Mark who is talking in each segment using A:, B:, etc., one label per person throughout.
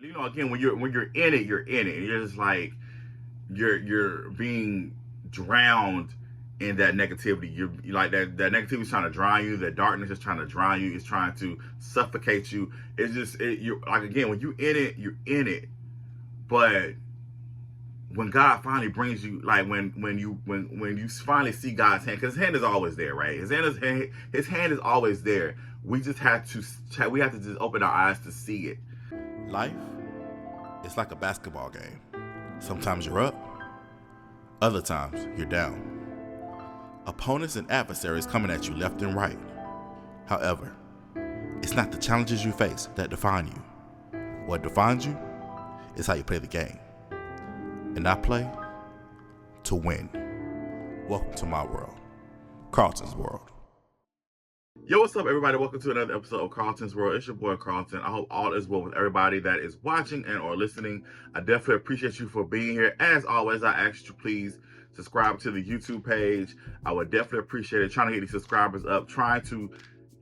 A: Again, when you're in it, you're in it, and you're just like you're being drowned in that negativity. You're like that negativity is trying to drown you. That darkness is trying to drown you. It's trying to suffocate you. It's just you're like, again, when you in it, you're in it. But when God finally brings you, like when you finally see God's hand, because His hand is always there, right? His hand is always there. We just have to just open our eyes to see it.
B: Life is like a basketball game. Sometimes you're up, other times you're down. Opponents and adversaries coming at you left and right. However, it's not the challenges you face that define you. What defines you is how you play the game. And I play to win. Welcome to my world, Carlton's world.
A: Yo, what's up, everybody? Welcome to another episode of Carlton's World. It's your boy, Carlton. I hope all is well with everybody that is watching and or listening. I definitely appreciate you for being here. As always, I ask you to please subscribe to the YouTube page. I would definitely appreciate it. Trying to get these subscribers up, trying to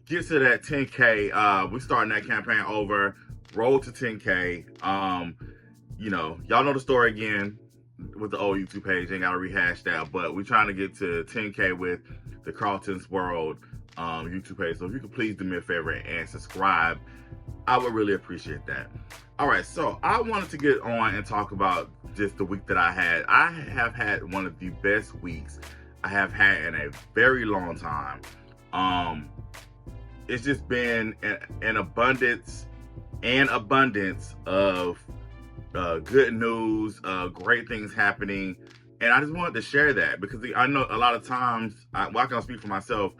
A: get to that 10K. We're starting that campaign over. Roll to 10K. Y'all know the story again with the old YouTube page. Ain't got to rehash that, but we're trying to get to 10K with the Carlton's World YouTube page. So if you could please do me a favor and subscribe, I would really appreciate that. All right, so I wanted to get on and talk about just the week that I had. I have had one of the best weeks I have had in a very long time. It's just been an abundance of good news, great things happening, and I just wanted to share that because I know a lot of times, I can speak for myself.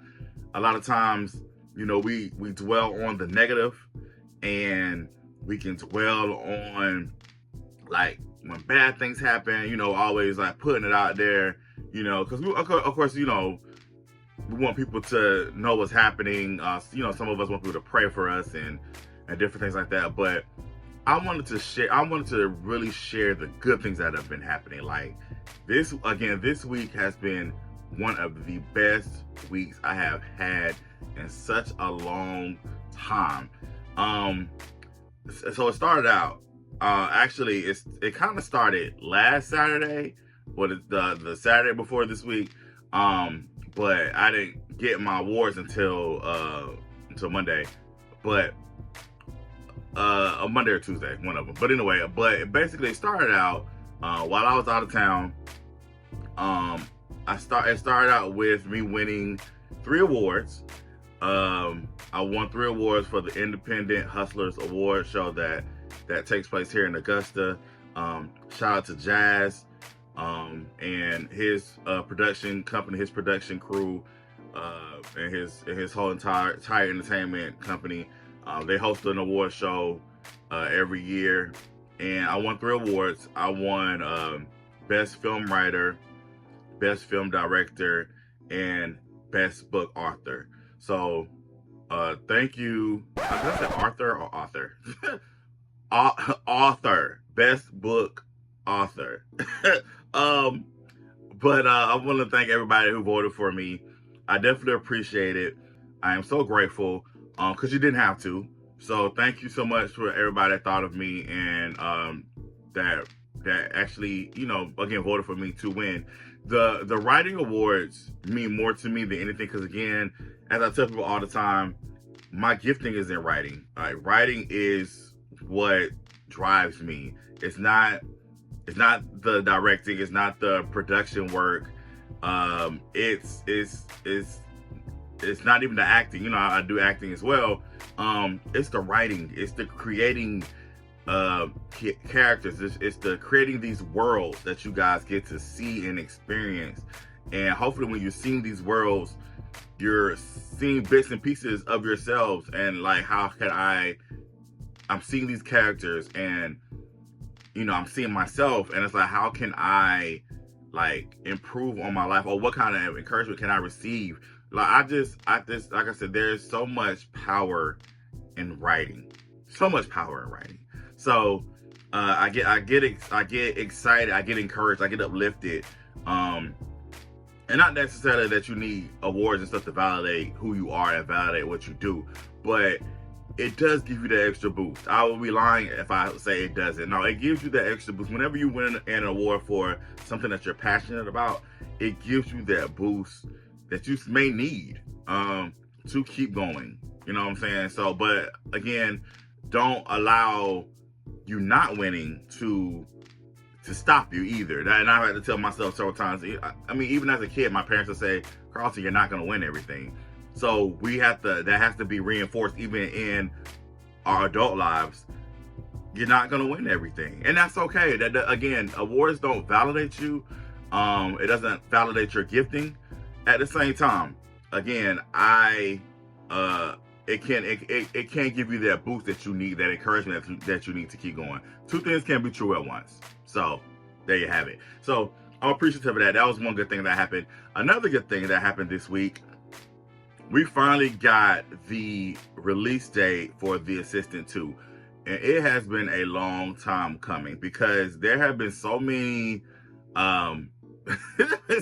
A: A lot of times, we dwell on the negative, and we can dwell on like when bad things happen. Always like putting it out there. Because of course, we want people to know what's happening. Some of us want people to pray for us and different things like that. But I wanted to really share the good things that have been happening. Like this week has been one of the best weeks I have had in such a long time. So it started out, actually it kind of started last Saturday, or the Saturday before this week. But I didn't get my awards until Monday, but a Monday or Tuesday, one of them. But anyway, but basically it started out while I was out of town. It started out with me winning 3 awards. I won 3 awards for the Independent Hustlers Award show that takes place here in Augusta. Shout out to Jazz and his production company, his production crew, and his whole entire entertainment company. They host an award show every year, and I won 3 awards. I won Best Film Writer, Best Film Director, and Best Book Author. So, thank you. Did I say Arthur or author? Author. Best Book Author. But I want to thank everybody who voted for me. I definitely appreciate it. I am so grateful, because you didn't have to. So thank you so much for everybody that thought of me and that actually, again, voted for me to win. The writing awards mean more to me than anything, because again, as I tell people all the time, my gifting is in writing. Writing is what drives me. It's not the directing. It's not the production work. It's not even the acting. I do acting as well. It's the writing. It's the creating characters. It's the creating these worlds that you guys get to see and experience. And hopefully when you're seeing these worlds, you're seeing bits and pieces of yourselves, and like, how can I'm seeing these characters, and I'm seeing myself, and it's like, how can I like improve on my life, or what kind of encouragement can I receive? Like like I said, there's so much power in writing. So much power in writing. So I get excited, I get encouraged, I get uplifted. And not necessarily that you need awards and stuff to validate who you are and validate what you do, but it does give you that extra boost. I would be lying if I say it doesn't. No, it gives you that extra boost. Whenever you win an award for something that you're passionate about, it gives you that boost that you may need to keep going. You know what I'm saying? So, but again, don't allow you not winning to stop you either. And I had to tell myself several times. I mean, even as a kid, my parents would say, "Carlton, you're not going to win everything." So that has to be reinforced even in our adult lives. You're not going to win everything. And that's okay. Again, awards don't validate you. It doesn't validate your gifting. At the same time, again, it can give you that boost that you need, that encouragement that you need to keep going. Two things can be true at once. So there you have it. So I'm appreciative of that. That was one good thing that happened. Another good thing that happened this week, we finally got the release date for The Assistant 2. And it has been a long time coming because there have been so many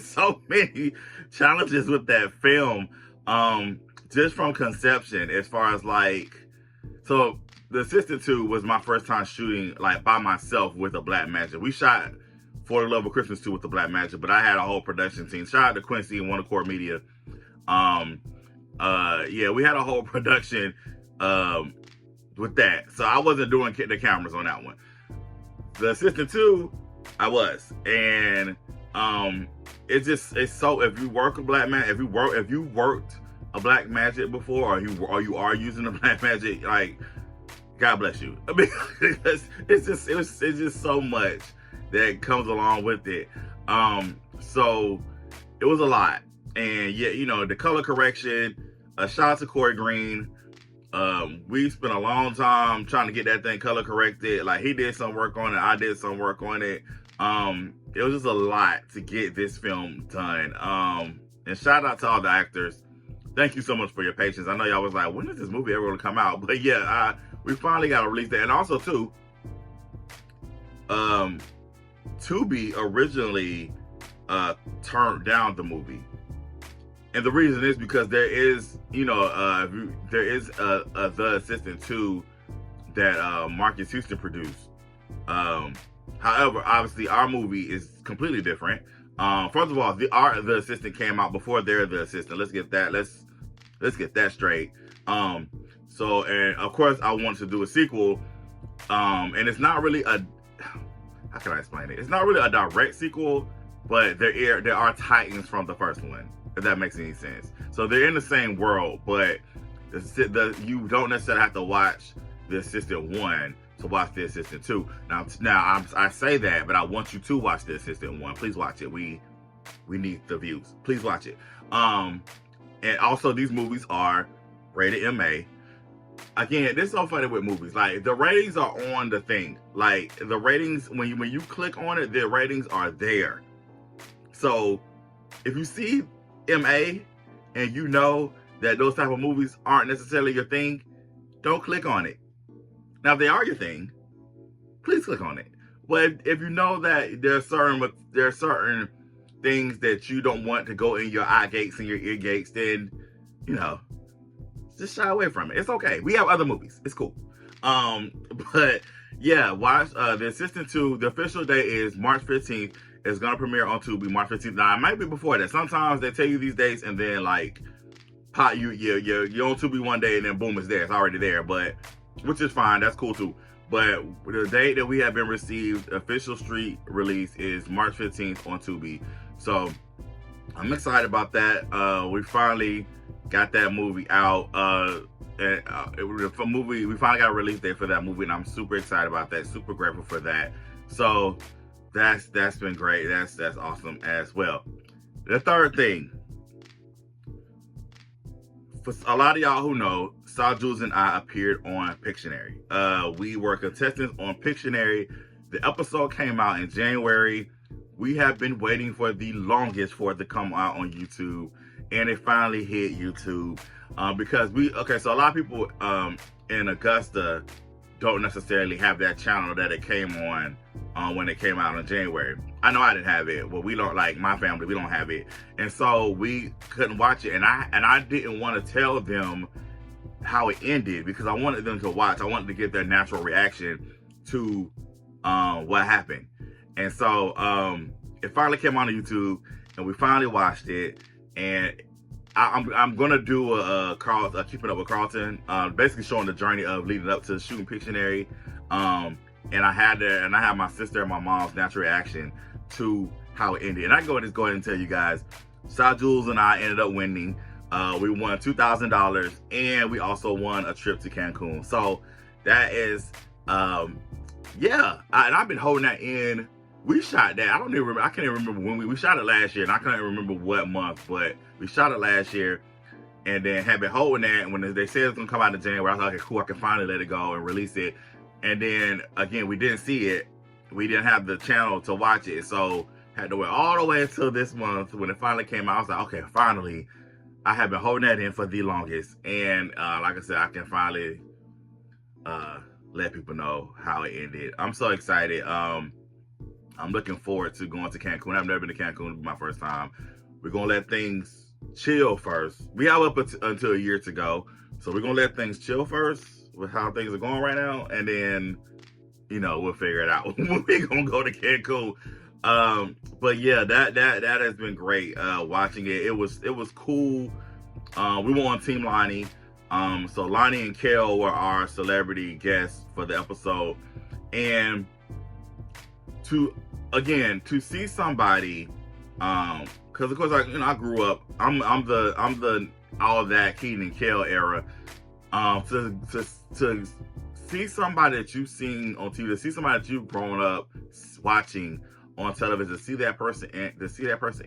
A: so many challenges with that film, just from conception, as far as so The Assistant 2 was my first time shooting by myself with a Black Magic. We shot For the Love of Christmas 2 with the Black Magic, but I had a whole production team. Shout out to Quincy and One Accord Media. We had a whole production with that. So I wasn't doing the cameras on that one. The Assistant 2, I was. And it's so, if you work a Black Magic, if you worked a Black Magic before, or you are using a Black Magic, God bless you. I mean, it's just so much that comes along with it. So it was a lot. And the color correction, shout out to Corey Green. We spent a long time trying to get that thing color corrected. He did some work on it. I did some work on it. It was just a lot to get this film done. And shout out to all the actors. Thank you so much for your patience. I know y'all was like, when is this movie ever going to come out? But yeah, we finally got to release that. And also too, Tubi originally turned down the movie. And the reason is because there is, The Assistant 2 that Marcus Houston produced. However, obviously our movie is completely different. First of all, The Assistant came out before they're The Assistant. Let's get that straight. And of course I want to do a sequel. And it's not really how can I explain it? It's not really a direct sequel, but there are Titans from the first one, if that makes any sense. So they're in the same world, but you don't necessarily have to watch The Assistant 1 to watch The Assistant 2. Now I say that, but I want you to watch The Assistant 1. Please watch it. We need the views. Please watch it. And also these movies are rated MA. Again, this is so funny with movies. The ratings are on the thing. The ratings, when you click on it, the ratings are there. So if you see MA and you know that those type of movies aren't necessarily your thing, don't click on it. Now, if they are your thing, please click on it. But if you know that there are certain things that you don't want to go in your eye gates and your ear gates, then just shy away from it. It's okay. We have other movies. It's cool. But yeah, watch The Assistant 2. The official date is March 15th. It's gonna premiere on Tubi March 15th. Now it might be before that. Sometimes they tell you these dates and then pop you're on Tubi one day and then boom, it's there. It's already there. But which is fine. That's cool too. But the date that we have been received, official street release, is March 15th on Tubi. So I'm excited about that. We finally got that movie out. We finally got a release date for that movie, and I'm super excited about that. Super grateful for that. So that's been great. That's awesome as well. The third thing, for a lot of y'all who know, Saw Jules and I appeared on Pictionary. We were contestants on Pictionary. The episode came out in January. We have been waiting for the longest for it to come out on YouTube, and it finally hit YouTube. Because so a lot of people in Augusta don't necessarily have that channel that it came on when it came out in January. I know I didn't have it. Well, we don't, my family, we don't have it. And so we couldn't watch it. And I didn't want to tell them how it ended, because I wanted them to watch. I wanted to get their natural reaction to what happened. And so it finally came on YouTube, and we finally watched it. And I'm gonna do a keeping up with Carlton, basically showing the journey of leading up to shooting Pictionary. And I had my sister and my mom's natural reaction to how it ended. And I can go ahead and tell you guys, Shy Jules and I ended up winning. We won $2,000, and we also won a trip to Cancun. So that is, yeah. And I've been holding that in. We shot that. I can't even remember when we shot it last year, and I can't even remember what month, but we shot it last year, and then have been holding that. And when they said it's gonna come out in January, I was like, okay, cool, I can finally let it go and release it. And then again, we didn't see it. We didn't have the channel to watch it, so had to wait all the way until this month when it finally came out. I was like, okay, finally. I have been holding that in for the longest, and like I said, I can finally let people know how it ended. I'm so excited. I'm looking forward to going to Cancun. I've never been to Cancun. It'll be my first time. We're gonna let things chill first. We have up until a year to go, so we're gonna let things chill first with how things are going right now, and then we'll figure it out when we're gonna go to Cancun. But yeah, that has been great. Watching it, it was cool. We were on Team Lonnie. So Lonnie and Kel were our celebrity guests for the episode, and to see somebody, because of course I grew up. I'm the all of that Keaton and Kel era. To see somebody that you've seen on TV, to see somebody that you've grown up watching on television, to see that person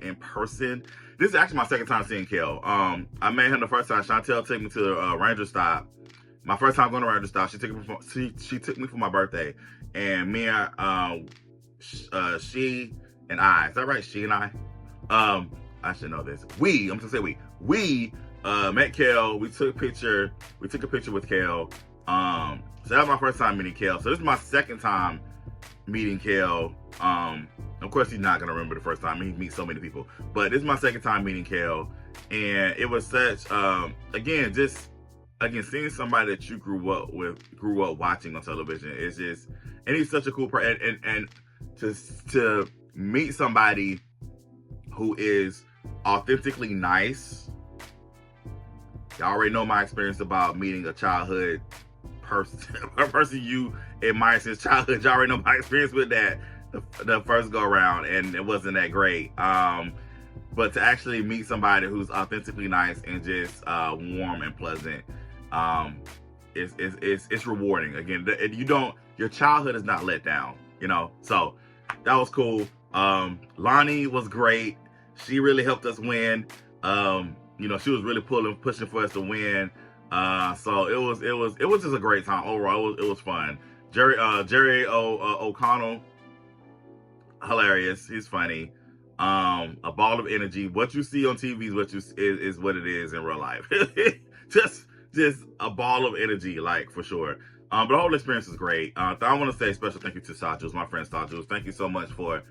A: in person. This is actually my second time seeing Kel. I met him the first time. Chantel took me to a Ranger Stop. My first time going to Ranger Stop. She took me for my birthday, and me and she and I. Is that right? She and I. I should know this. I'm gonna say we. We met Kel. We took a picture with Kel. So that was my first time meeting Kel. So this is my second time meeting Kel. Of course, he's not gonna remember the first time. He meets so many people, but this is my second time meeting Kel, and it was such again seeing somebody that you grew up watching on television. It's just, and he's such a cool person, and to meet somebody who is authentically nice. Y'all already know my experience about meeting a childhood person, a person you admire since childhood. Y'all already know my experience with that the first go around, and it wasn't that great. But to actually meet somebody who's authentically nice and just warm and pleasant, it's rewarding. Again, your childhood is not let down, So that was cool. Lonnie was great. She really helped us win. She was really pushing for us to win. So it was just a great time overall. It was fun. Jerry O'Connell, hilarious. He's funny. A ball of energy. What you see on TV is what it is in real life. just a ball of energy, like, for sure. But the whole experience is great. I want to say a special thank you to Shy Jules, my friend Shy Jules. Thank you so much for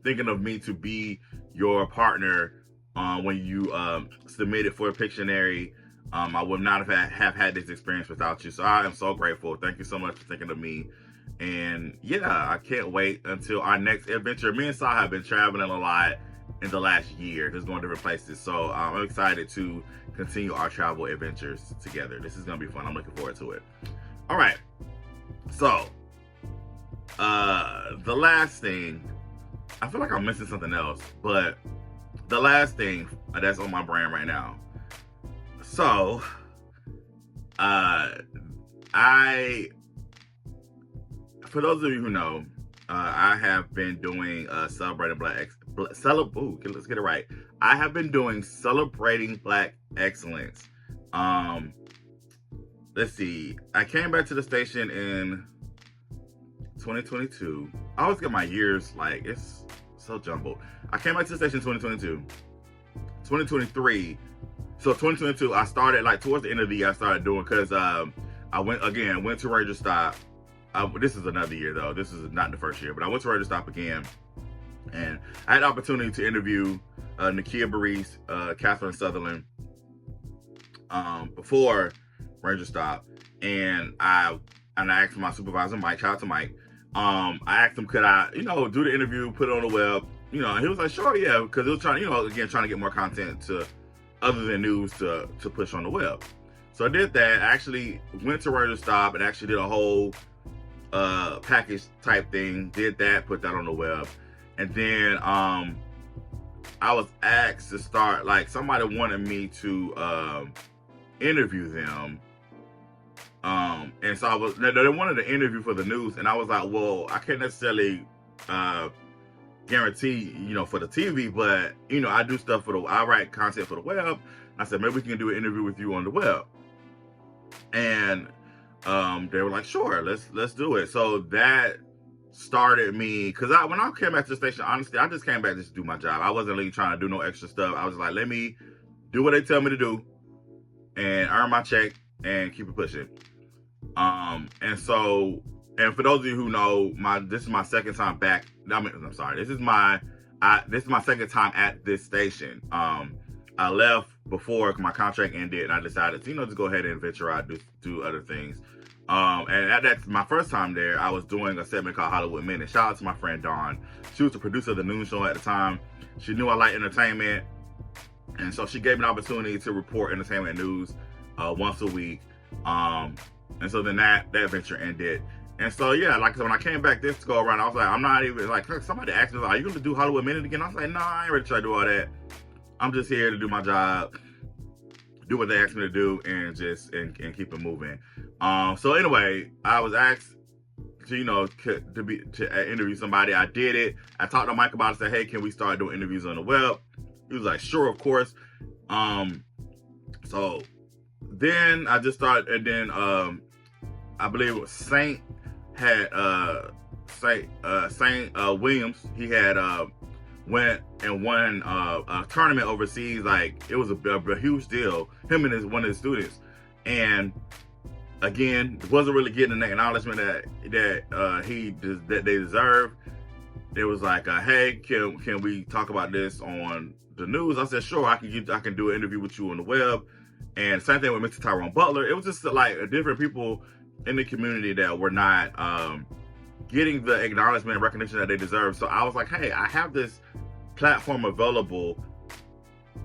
A: thinking of me to be your partner when you submitted for Pictionary. I would not have had this experience without you. So I am so grateful. Thank you so much for thinking of me. And yeah, I can't wait until our next adventure. Me and Sai have been traveling a lot in the last year, just going different places. So I'm excited to continue our travel adventures together. This is going to be fun. I'm looking forward to it. All right. So the last thing, I feel like I'm missing something else, but the last thing that's on my brain right now. So, for those of you who know, I have been doing celebrating let's get it right. I have been doing celebrating Black excellence. Let's see. I came back to the station in 2022. I always get my years, like, it's so jumbled. I came back to the station in 2022. 2023. So 2022, I started, like, towards the end of the year, I started doing, because I went to Ranger Stop. This is another year, though. This is not the first year, but I went to Ranger Stop again. And I had the opportunity to interview Nakia Burrise, Catherine Sutherland, before Ranger Stop, and I asked my supervisor, Mike, shout out to Mike. I asked him, could I, do the interview, put it on the web, and he was like, sure, yeah, because it was trying, trying to get more content to other than news to push on the web. So I did that. I actually went to Ranger Stop and actually did a whole package type thing. Did that, put that on the web, and then I was asked to start, like, somebody wanted me to interview them. And so they wanted to interview for the news, and I was like, well, I can't necessarily guarantee, for the TV, but I do stuff I write content for the web. I said, maybe we can do an interview with you on the web. And they were like, sure, let's do it. So that started me, because when I came back to the station, honestly, I just came back just to do my job. I wasn't really trying to do no extra stuff. I was like, let me do what they tell me to do and earn my check and keep it pushing. And for those of you who know, this is my second time back. I'm sorry. This is my second time at this station. I left before my contract ended, and I decided to, just go ahead and venture out, do other things. And that's my first time there. I was doing a segment called Hollywood Minute. Shout out to my friend Dawn. She was the producer of the noon show at the time. She knew I liked entertainment, and so she gave me an opportunity to report entertainment news once a week. And so then that venture ended. And so, yeah, like, so when I came back this go around, I was like, I'm not even, like, somebody asked me, like, are you going to do Hollywood Minute again? I was like, nah, I ain't ready to try to do all that. I'm just here to do my job, do what they asked me to do, and just, and keep it moving. So anyway, I was asked to, to interview somebody. I did it. I talked to Mike about it, said, hey, can we start doing interviews on the web? He was like, sure, of course. So then I just started, and then, I believe it was Saint had Saint Williams. He had went and won a tournament overseas. Like, it was a huge deal. Him and one of his students, and again, wasn't really getting the acknowledgement that they deserve. It was like, hey, can we talk about this on the news? I said, sure. I can do an interview with you on the web. And same thing with Mr. Tyrone Butler. It was just like different people in the community that were not getting the acknowledgement and recognition that they deserve. So I was like, hey, I have this platform available,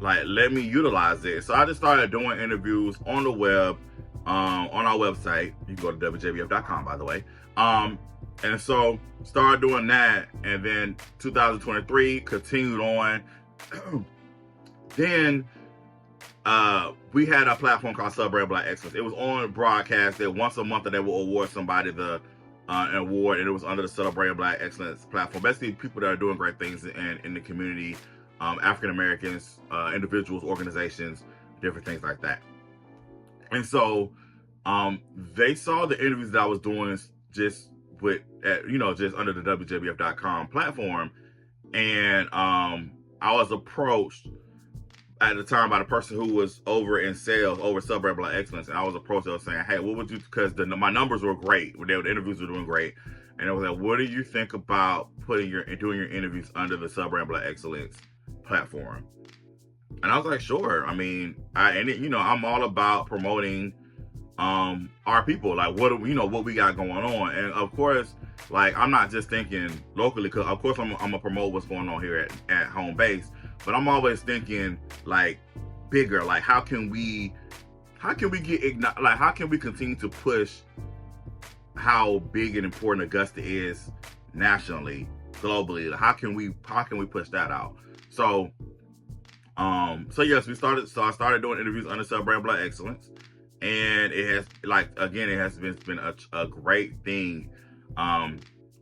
A: like, let me utilize it. So I just started doing interviews on the web, on our website. You can go to wjbf.com, by the way. And so started doing that, and then 2023 continued on. Then we had a platform called Celebrate Black Excellence. It was on broadcast that once a month that they will award somebody the an award, and it was under the Celebrate Black Excellence platform. Basically, people that are doing great things in the community, African Americans, individuals, organizations, different things like that. And so they saw the interviews that I was doing just just under the WJBF.com platform, and I was approached at the time by the person who was over in sales, over Celebrate Black Excellence, and I was approached. I was saying, hey, what would you, because my numbers were great, the interviews were doing great, and I was like, what do you think about doing your interviews under the Celebrate Black Excellence platform? And I was like, sure. I mean, I'm all about promoting our people, like what we got going on. And of course, like, I'm not just thinking locally, because of course I'm gonna promote what's going on here at home base, but I'm always thinking, like, bigger, like, how can we continue to push how big and important Augusta is nationally, globally? Like, how can we push that out? So yes, I started doing interviews under Celebrate Black Excellence, and it has, like, again, it has been a great thing.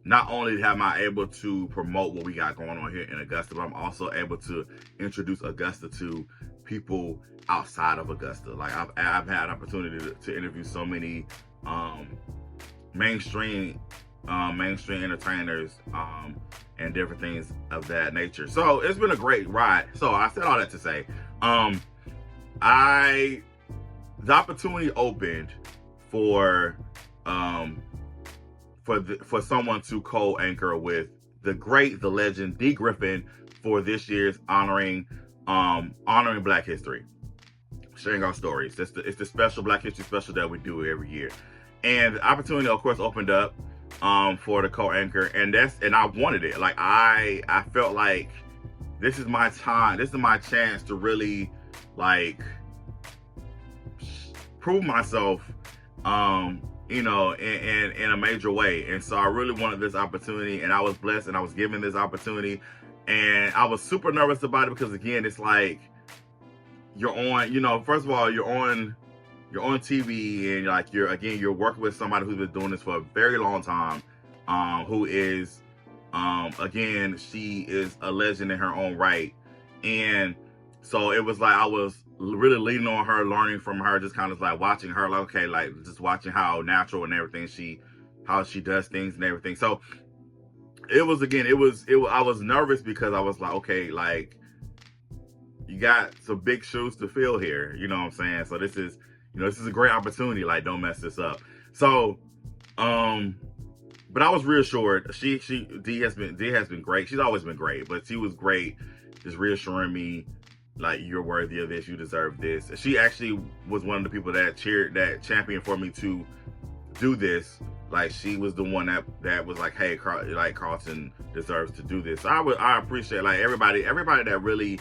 A: Not only am I able to promote what we got going on here in Augusta, but I'm also able to introduce Augusta to people outside of Augusta. Like, I've had opportunity to interview so many mainstream entertainers and different things of that nature. So it's been a great ride. So I said all that to say, the opportunity opened for someone to co-anchor with the legend, D. Griffin, for this year's honoring Black History. sharing our stories. It's the special Black History special that we do every year. And the opportunity, of course, opened up for the co-anchor, and I wanted it. Like I felt like this is my time. This is my chance to really like prove myself, you know, in a major way. And so I really wanted this opportunity, and I was blessed, and I was given this opportunity, and I was super nervous about it because, again, it's like you're on, you know, first of all, you're on TV, and like you're working with somebody who's been doing this for a very long time, who is, again, she is a legend in her own right. And so it was like I was really leaning on her, learning from her, just kind of like watching her, like, okay, like just watching how natural and everything how she does things and everything. So it was, again, I was nervous because I was like, okay, like you got some big shoes to fill here, you know what I'm saying? So this is a great opportunity, like don't mess this up. So but I was reassured. Dee has been great. She's always been great, but she was great, just reassuring me, like, you're worthy of this, you deserve this. She actually was one of the people that championed for me to do this. Like, she was the one that was like, hey, Carlton deserves to do this. So I appreciate, like, everybody that really,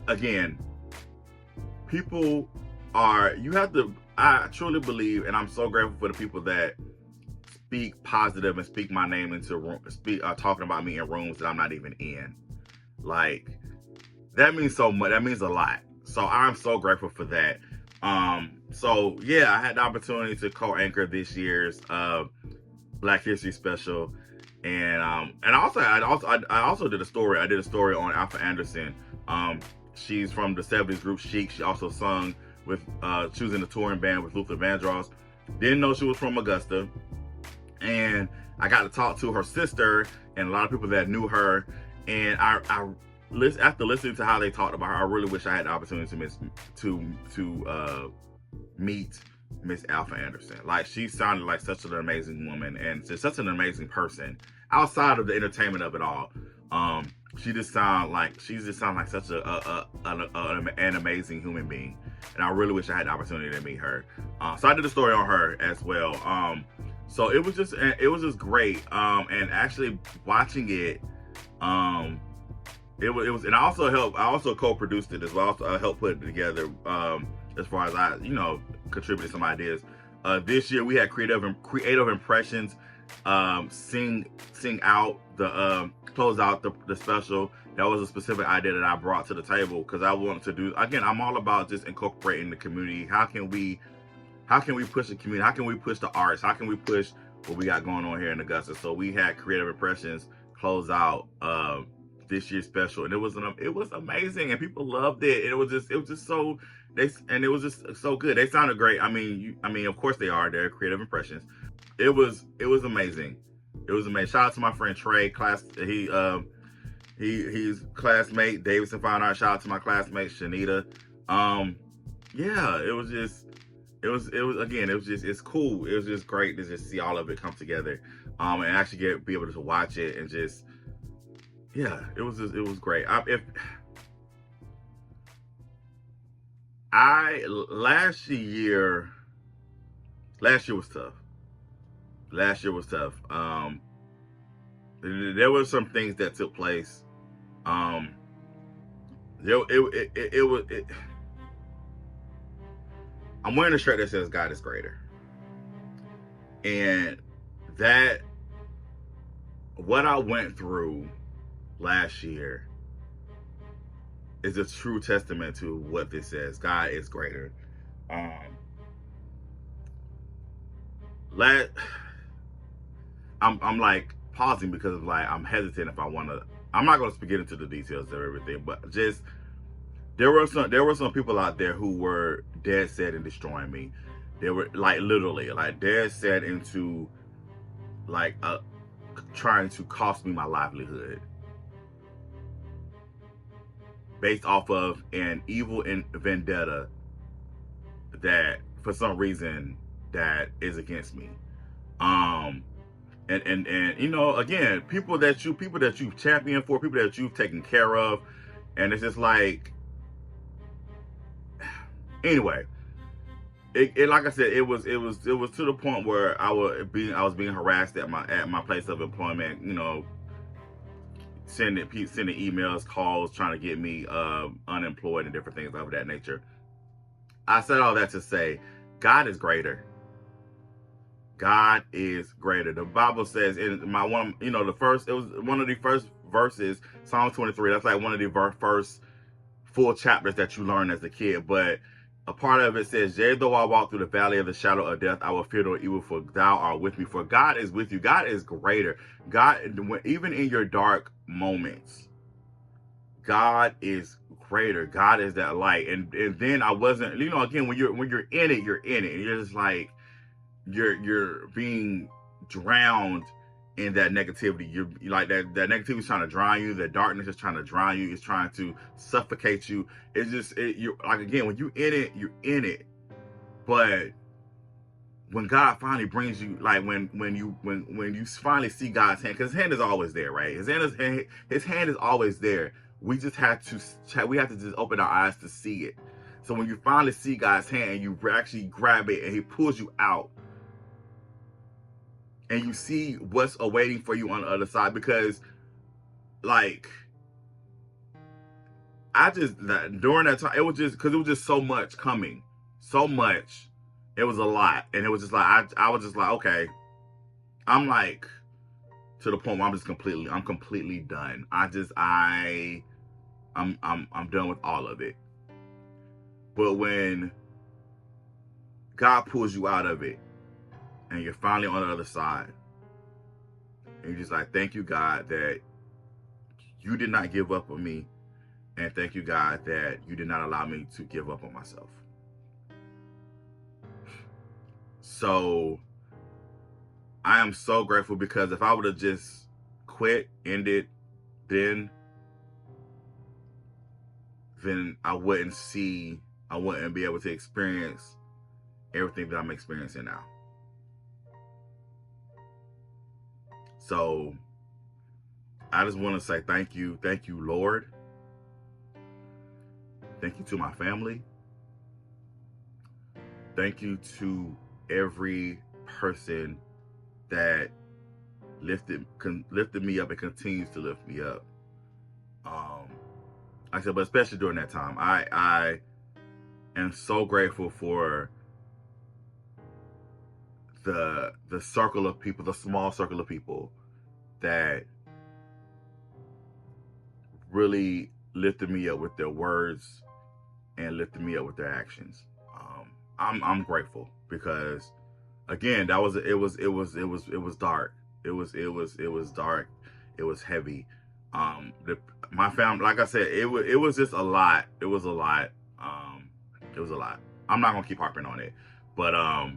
A: again, people I truly believe, and I'm so grateful for the people that speak positive and speak my name into talking about me in rooms that I'm not even in. Like, that means so much. That means a lot. So I'm so grateful for that. So yeah, I had the opportunity to co-anchor this year's Black History special, and I also did a story. I did a story on Alpha Anderson. She's from the 70s group Chic. She also sung with she was in the touring band with Luther Vandross. Didn't know she was from Augusta, and I got to talk to her sister and a lot of people that knew her. And after listening to how they talked about her, I really wish I had the opportunity to meet Miss Alpha Anderson. Like, she sounded like such an amazing woman and just such an amazing person outside of the entertainment of it all. She just sounded like such an amazing human being, and I really wish I had the opportunity to meet her. So I did a story on her as well. So it was just great. And actually watching it, it was, and I also co-produced it as well. I helped put it together. As far as I, contributed some ideas. This year we had creative impressions. Sing out the close out the special. That was a specific idea that I brought to the table because I wanted to do. Again, I'm all about just incorporating the community. How can we push the community? How can we push the arts? How can we push what we got going on here in Augusta? So we had creative impressions close out this year's special, and it was amazing, and people loved it. And it was just so good. They sounded great. I mean, of course they're creative impressions. It was amazing. It was amazing. Shout out to my friend Trey, he's classmate Davidson Fine Art. Shout out to my classmate Shanita. Yeah, it's cool. It was just great to just see all of it come together, and actually be able to watch it and just, yeah, it was great. Last year was tough. Last year was tough. There were some things that took place. I'm wearing a shirt that says God is greater. And that, what I went through last year is a true testament to what this says. God is greater. I'm like pausing because like I'm hesitant if I want to. I'm not going to get into the details of everything, but just there were some people out there who were dead set in destroying me. They were like literally like dead set into like trying to cost me my livelihood based off of an evil vendetta that for some reason that is against me. And again, people that you've championed for, people that you've taken care of, and it's just like Anyway, it like I said, it was to the point where I was being harassed at my place of employment. You know, sending emails, calls, trying to get me unemployed and different things of that nature. I said all that to say, God is greater. God is greater. The Bible says in my one, you know, it was one of the first verses, Psalm 23. That's like one of the first full chapters that you learn as a kid. But a part of it says, yea, though I walk through the valley of the shadow of death, I will fear no evil, for thou art with me. For God is with you. God is greater. God, even in your dark moments, God is greater. God is that light. And then I wasn't, you know, again, when you're in it, you're in it. And you're just like, you're being drowned in that negativity. You're like that negativity is trying to drown you. The darkness is trying to drown you. It's trying to suffocate you. It's just you're like, again, when you're in it. But when God finally brings you, like when you finally see God's hand, because His hand is always there, right? His hand is always there. We just have to just open our eyes to see it. So when you finally see God's hand and you actually grab it and He pulls you out, and you see what's awaiting for you on the other side, because like during that time, it was just so much coming, so much. It was a lot, and it was just like I was just like, okay, I'm like to the point where I'm completely done. I'm done with all of it. But when God pulls you out of it, and you're finally on the other side, and you're just like, thank you, God, that you did not give up on me, and thank you, God, that you did not allow me to give up on myself. So I am so grateful, because if I would have just quit, ended, then I wouldn't be able to experience everything that I'm experiencing now. So I just want to say thank you, Lord. Thank you to my family. Thank you to every person that lifted me up and continues to lift me up. Like I said, but especially during that time, I am so grateful for the circle of people, the small circle of people that really lifted me up with their words and lifted me up with their actions. I'm grateful, because again, it was dark. It was dark. It was heavy. My family, like I said, it was just a lot. It was a lot. It was a lot. I'm not gonna keep harping on it, but I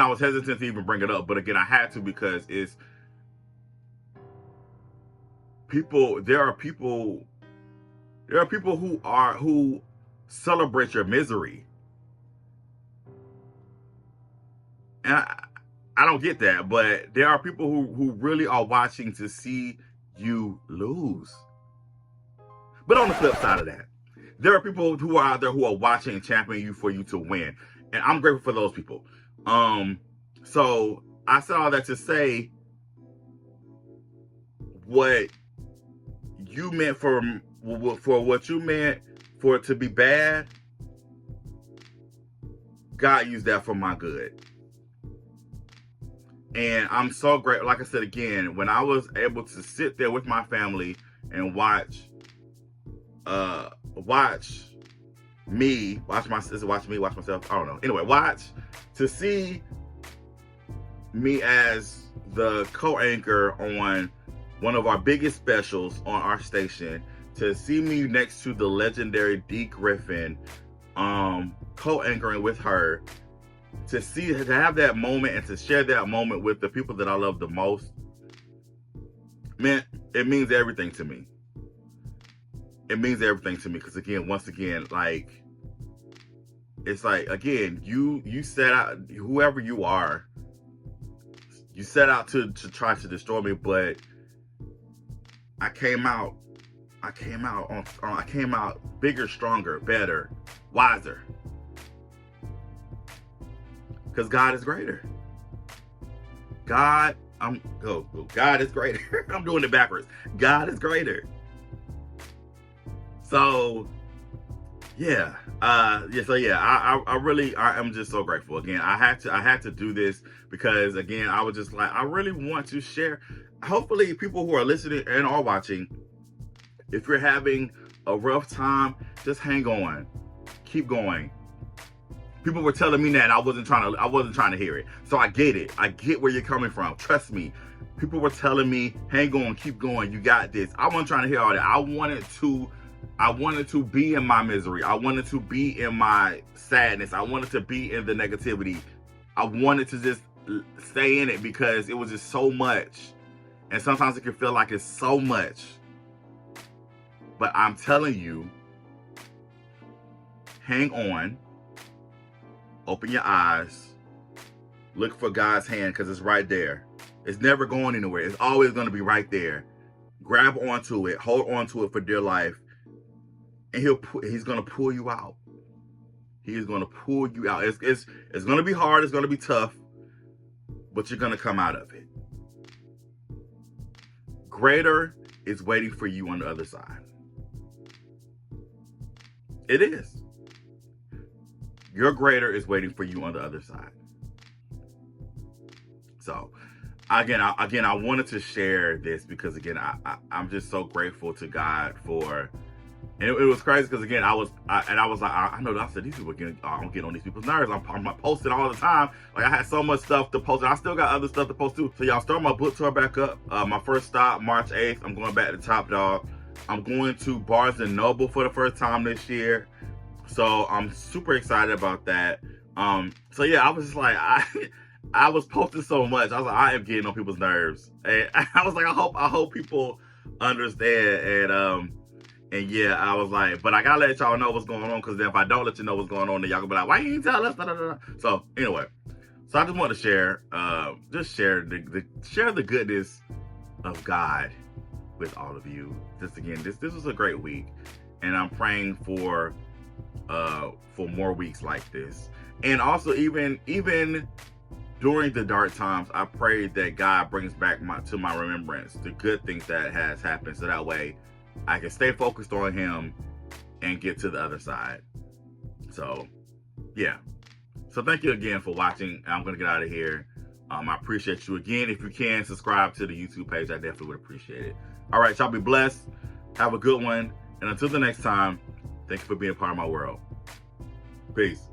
A: was hesitant to even bring it up, but again, I had to, because it's people. There are people who celebrate your misery, and I don't get that. But there are people who really are watching to see you lose. But on the flip side of that, there are people who are out there who are watching and championing you for you to win. And I'm grateful for those people. So I said all that to say, what you meant for what you meant for it to be bad, God used that for my good. And I'm so grateful. Like I said again, when I was able to sit there with my family and watch my sister, watch me, watch myself. I don't know. Anyway, to see me as the co-anchor on one of our biggest specials on our station, to see me next to the legendary Dee Griffin, co-anchoring with her, to have that moment and to share that moment with the people that I love the most, man, it means everything to me. It means everything to me, because again, once again, like, it's like, again, you set out, whoever you are, you set out to try to destroy me, but I came out I came out bigger, stronger, better, wiser. Because God is greater. God is greater. I'm doing it backwards. God is greater. So yeah. I am just so grateful. Again, I had to do this because again, I was just like, I really want to share. Hopefully people who are listening and are watching, if you're having a rough time, just hang on. Keep going. People were telling me that and I wasn't trying to hear it. So I get it. I get where you're coming from. Trust me. People were telling me, hang on, keep going, you got this. I wasn't trying to hear all that. I wanted to be in my misery. I wanted to be in my sadness. I wanted to be in the negativity. I wanted to just stay in it because it was just so much. And sometimes it can feel like it's so much. But I'm telling you, hang on. Open your eyes. Look for God's hand because it's right there. It's never going anywhere. It's always going to be right there. Grab onto it. Hold onto it for dear life. And he's going to pull you out. He is going to pull you out. It's going to be hard. It's going to be tough. But you're going to come out of it. Greater is waiting for you on the other side. It is. Your greater is waiting for you on the other side. So, again, I wanted to share this because, again, I'm just so grateful to God for, and it was crazy because, again, I was like, I know that I said these people I'm getting on these people's nerves. I'm posting all the time. Like, I had so much stuff to post, and I still got other stuff to post too. So, y'all, start my book tour back up. My first stop, March 8th. I'm going back to Top Dog. I'm going to Barnes & Noble for the first time this year. So I'm super excited about that. So yeah, I was just like, I was posting so much. I was like, I am getting on people's nerves. And I was like, I hope people understand. And yeah, I was like, but I gotta let y'all know what's going on, because if I don't let you know what's going on, then y'all gonna be like, why you didn't tell us? Da, da, da. So anyway, so I just want to share, share the goodness of God with all of you. Just again, this was a great week, and I'm praying for more weeks like this. And also, even during the dark times, I pray that God brings back to my remembrance the good things that has happened, so that way I can stay focused on Him and get to the other side. So yeah, so thank you again for watching. I'm gonna get out of here. I appreciate you again. If you can subscribe to the YouTube page, I definitely would appreciate it. All right, y'all, be blessed. Have a good one, and until the next time, thank you for being a part of my world. Peace.